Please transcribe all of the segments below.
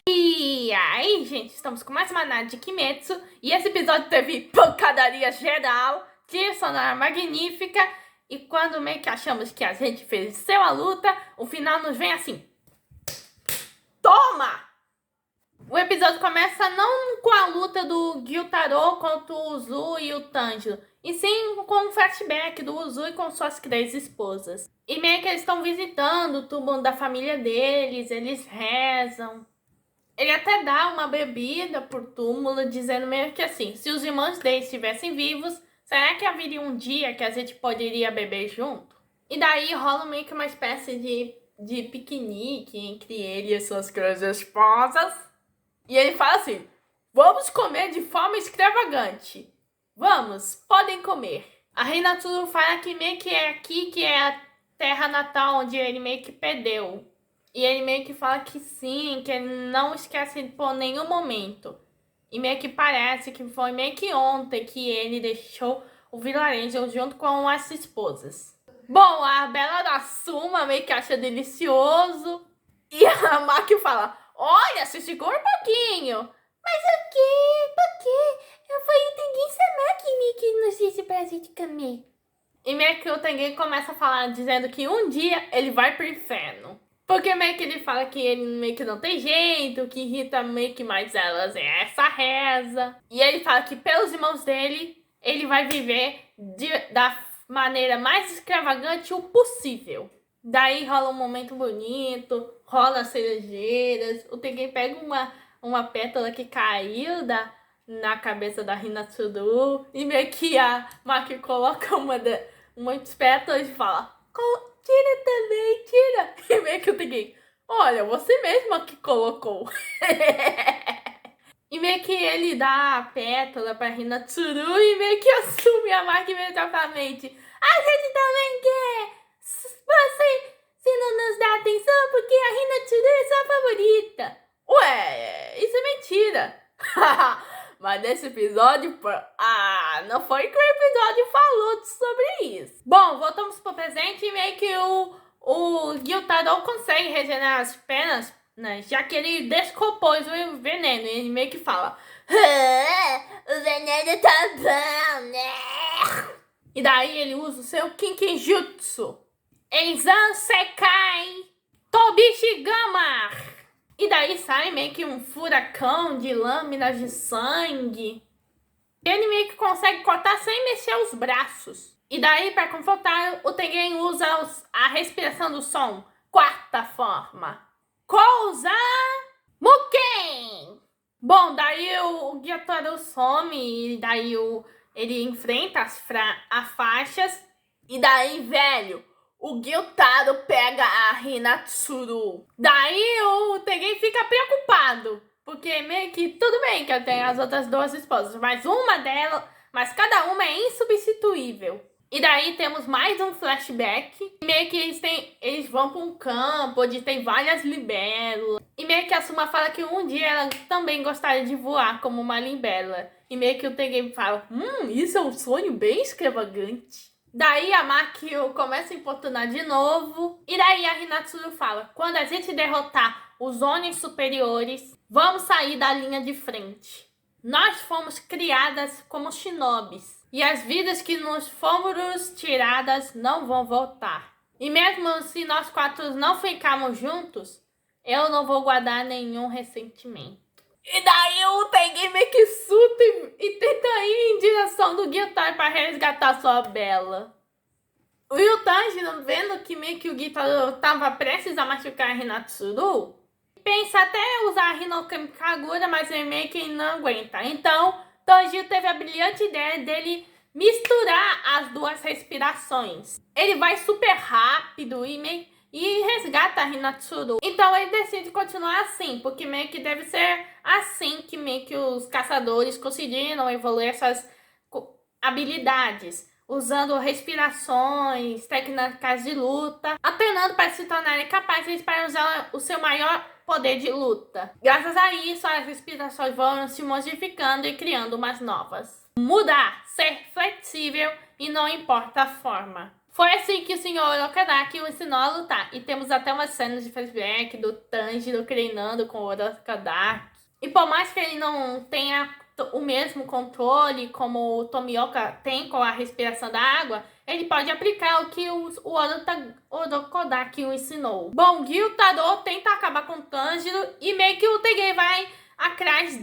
E aí, gente, estamos com mais uma análise de Kimetsu. E esse episódio teve pancadaria geral, trilha sonora magnífica. E quando meio que achamos que a gente venceu a luta, o final nos vem assim: toma! O episódio começa não com a luta do Gyutaro contra o Uzu e o Tanjiro, e sim com um flashback do Uzu e com suas 3 esposas. E meio que eles estão visitando o túmulo da família deles, eles rezam. Ele até dá uma bebida por túmulo, dizendo meio que assim: se os irmãos deles estivessem vivos, será que haveria um dia que a gente poderia beber junto? E daí rola meio que uma espécie de piquenique entre ele e suas 3 esposas. E ele fala assim: vamos comer de forma extravagante. Vamos, podem comer. A Hinatsu fala que meio que é aqui que é a terra natal onde ele meio que perdeu. E ele meio que fala que sim, que ele não esquece por nenhum momento. E meio que parece que foi meio que ontem que ele deixou o vilarejo junto com as esposas. Bom, a Bela da Suma meio que acha delicioso. E a Maki fala: olha, se segura um pouquinho. Mas o quê? Por quê? Foi o Tengen-sama que nos disse pra gente comer. E meio que o Tengen começa a falar, dizendo que um dia ele vai pro inferno. Porque meio que ele fala que ele meio que não tem jeito, que irrita meio que mais elas é essa reza. E ele fala que pelos irmãos dele, ele vai viver da maneira mais extravagante o possível. Daí rola um momento bonito, rola as cerejeiras, o Tengen pega uma pétala que caiu na cabeça da Hinatsu e meio que a Maki coloca umas pétalas e fala: tira também, tira. E meio que o Tengen: olha, você mesma que colocou. E meio que ele dá a pétala pra Hinatsuru e meio que assume a Maki imediatamente: a gente também quer. Você não nos dá atenção porque a Hinatsuru é sua favorita. Ué, isso é mentira. Mas nesse episódio, não foi que o episódio falou sobre isso. Bom, voltamos pro presente e meio que o Gyutaro consegue regenerar as pernas, né? Já que ele descompôs o veneno. E ele meio que fala: o veneno tá bom, né? E daí ele usa o seu Kinkenjutsu, Eizan Sekai Tobishigama. E daí sai meio que um furacão de lâminas de sangue. Ele meio que consegue cortar sem mexer os braços. E daí, para confortar, o Tengen usa a respiração do som. 4ª forma: Kouza Muken. Bom, daí o Gyutaro some. E daí ele enfrenta as faixas. E daí, velho, o Gyutaro pega a Hinatsuru. Daí o Tengen fica preocupado. Porque meio que tudo bem que eu tenho as outras 2 esposas, mas cada uma é insubstituível. E daí temos mais um flashback. Meio que eles vão para um campo onde tem várias libélulas. E meio que a Suma fala que um dia ela também gostaria de voar como uma libélula. E meio que o Tengen fala: isso é um sonho bem extravagante. Daí a Maki começa a importunar de novo. E daí a Hinatsuru fala: quando a gente derrotar os Onis superiores, vamos sair da linha de frente. Nós fomos criadas como shinobis. E as vidas que nos fomos tiradas não vão voltar. E mesmo se nós 4 não ficarmos juntos, eu não vou guardar nenhum ressentimento. E daí o Tengen meio que surta e tenta ir em direção do Gyutaro para resgatar sua Bela. E o Tanjiro, vendo que meio que o Gyutaro tava prestes a machucar a Hinatsuru, pensa até usar a Hinokami Kagura, mas ele meio que não aguenta. Então, Tanjiro teve a brilhante ideia dele misturar as 2 respirações. Ele vai super rápido e resgata a Hinatsuru. Então ele decide continuar assim, porque meio que deve ser assim que meio que os caçadores conseguiram evoluir essas habilidades, usando respirações, técnicas de luta, treinando para se tornarem capazes para usar o seu maior poder de luta. Graças a isso, as respirações vão se modificando e criando umas novas. Mudar, ser flexível e não importa a forma. Foi assim que o Sr. Orokodaki o ensinou a lutar. E temos até umas cenas de flashback do Tanjiro treinando com o Orokodaki. E por mais que ele não tenha o mesmo controle como o Tomioka tem com a respiração da água, ele pode aplicar o que o Orokodaki o ensinou. Bom, Gyutaro tenta acabar com o Tanjiro e meio que o Tegei vai atrás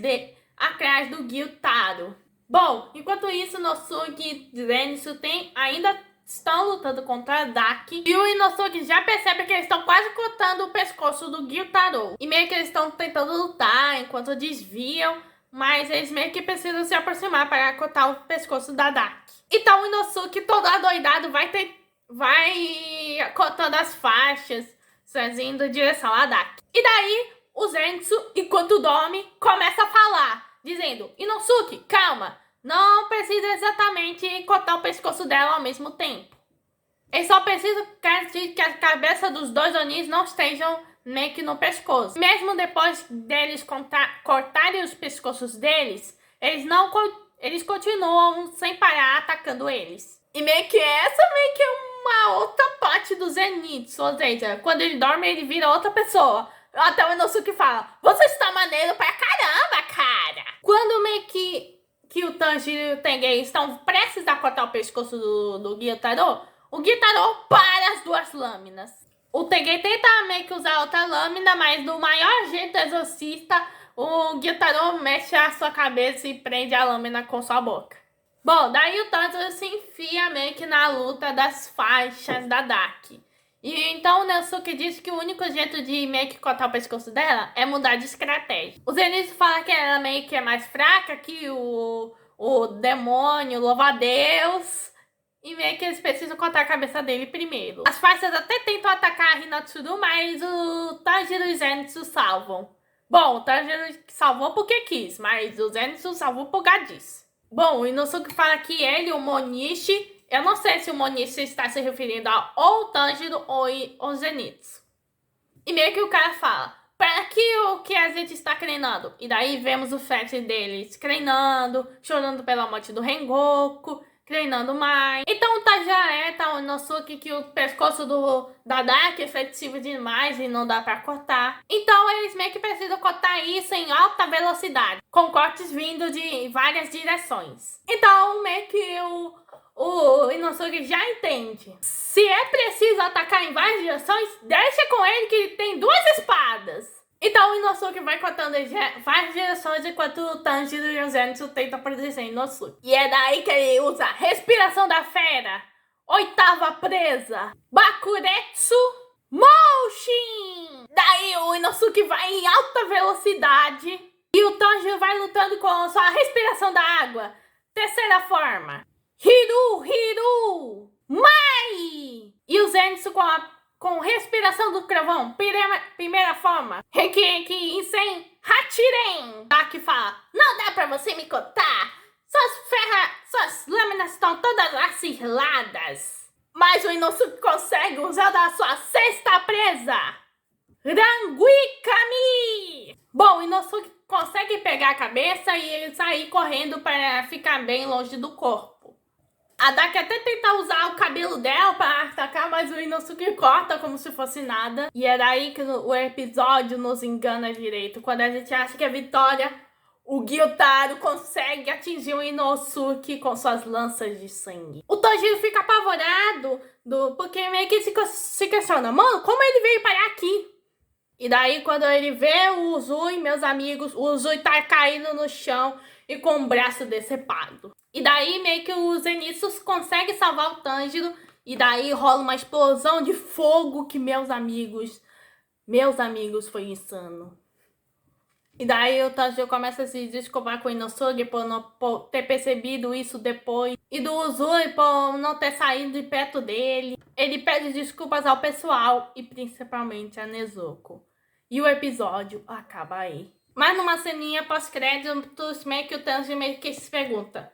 do Gyutaro. Bom, enquanto isso, Inosuke e Zenitsu ainda estão lutando contra a Daki. E o Inosuke já percebe que eles estão quase cortando o pescoço do Gyutaro. E meio que eles estão tentando lutar enquanto desviam, mas eles meio que precisam se aproximar para cortar o pescoço da Daki. Então o Inosuke, todo adoidado, vai cortando as faixas, indo em direção à Daki. E daí, o Zenitsu, enquanto dorme, começa a falar, dizendo: Inosuke, calma, não precisa exatamente cortar o pescoço dela ao mesmo tempo. Ele só precisa que a cabeça dos dois Onis não estejam meio que no pescoço. Mesmo depois deles cortarem os pescoços deles, eles continuam sem parar atacando eles. E meio que essa é uma outra parte do Zenitsu, ou seja, quando ele dorme ele vira outra pessoa. Até o Inosuke fala: você está maneiro pra caramba, cara! Quando meio que o Tanjiro e o Tegei estão prestes a cortar o pescoço do Gyutaro, o Gyutaro para as duas lâminas. O Tegei tenta meio que usar outra lâmina, mas do maior jeito exorcista, o Gyutaro mexe a sua cabeça e prende a lâmina com sua boca. Bom, daí o Tanjiro se enfia meio que na luta das faixas da Daki. E então o Inosuke diz que o único jeito de meio que cortar o pescoço dela é mudar de estratégia. O Zenitsu fala que ela meio que é mais fraca que o demônio, louva-a-Deus. E meio que eles precisam cortar a cabeça dele primeiro. As faixas até tentam atacar a Hinatsuru, mas o Tanjiro e o Zenitsu salvam. Bom, o Tanjiro salvou porque quis, mas o Zenitsu salvou por gadice. Bom, o Inosuke fala que ele, o Monishi... Eu não sei se o Monishi está se referindo ao ou Tanjiro ou o Zenitsu. E meio que o cara fala: para que o que a gente está treinando? E daí vemos o flash deles treinando, chorando pela morte do Rengoku, treinando mais. Então tá o Inosuke que o pescoço da Daki é efetivo demais e não dá pra cortar. Então eles meio que precisam cortar isso em alta velocidade, com cortes vindo de várias direções. Então meio que o Inosuke já entende. Se é preciso atacar em várias direções, deixa com ele que ele tem duas espadas. Então o Inosuke vai cortando em várias direções enquanto o Tanjiro e o Zenitsu tentam proteger o Inosuke. E é daí que ele usa respiração da fera, oitava presa, Bakuretsu Moshin. Daí o Inosuke vai em alta velocidade e o Tanjiro vai lutando com sua respiração da água, terceira forma, Hiru Mai. E o Zenitsu com respiração do trovão, primeira forma, Reiki Insen Hachiren. Daki fala: não dá pra você me cortar, suas lâminas estão todas acirradas. Mas o Inosuke consegue usar a sua sexta presa, Rangui Kami. Bom, o Inosuke consegue pegar a cabeça e sair correndo para ficar bem longe do corpo. A Daki até tenta usar o cabelo dela para atacar, mas o Inosuke corta como se fosse nada. E é daí que o episódio nos engana direito. Quando a gente acha que é vitória, o Gyutaro consegue atingir o Inosuke com suas lanças de sangue. O Tanjiro fica apavorado, porque meio que se questiona: mano, como ele veio parar aqui? E daí quando ele vê o Uzui, meus amigos, o Uzui tá caído no chão e com o braço decepado. E daí meio que o Zenitsu consegue salvar o Tanjiro. E daí rola uma explosão de fogo que meus amigos, foi insano. E daí o Tanjiro começa a se desculpar com o Inosuke por ter percebido isso depois. E do Uzui por não ter saído de perto dele. Ele pede desculpas ao pessoal e principalmente a Nezuko. E o episódio acaba aí. Mas numa ceninha pós-créditos, meio que o Tanjiro meio que se pergunta: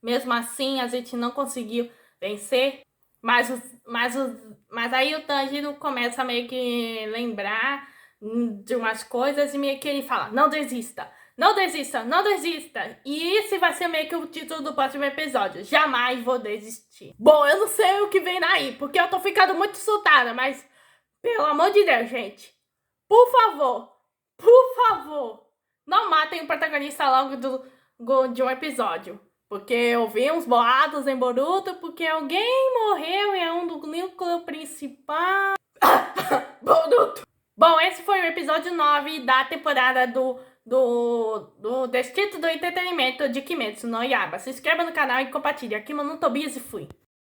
mesmo assim, a gente não conseguiu vencer. Mas aí o Tanjiro começa a meio que lembrar de umas coisas e meio que ele fala: não desista, Não desista, não desista. E esse vai ser meio que o título do próximo episódio. Jamais vou desistir. Bom, eu não sei o que vem daí, porque eu tô ficando muito soltada, mas pelo amor de Deus, gente. Por favor, não matem o protagonista logo de um episódio. Porque eu vi uns boatos em Boruto, porque alguém morreu e é um do núcleo principal. Boruto! Bom, esse foi o episódio 9 da temporada do Distrito do Entretenimento de Kimetsu no Yaiba. Se inscreva no canal e compartilhe. Aqui, Mano Tobias e fui.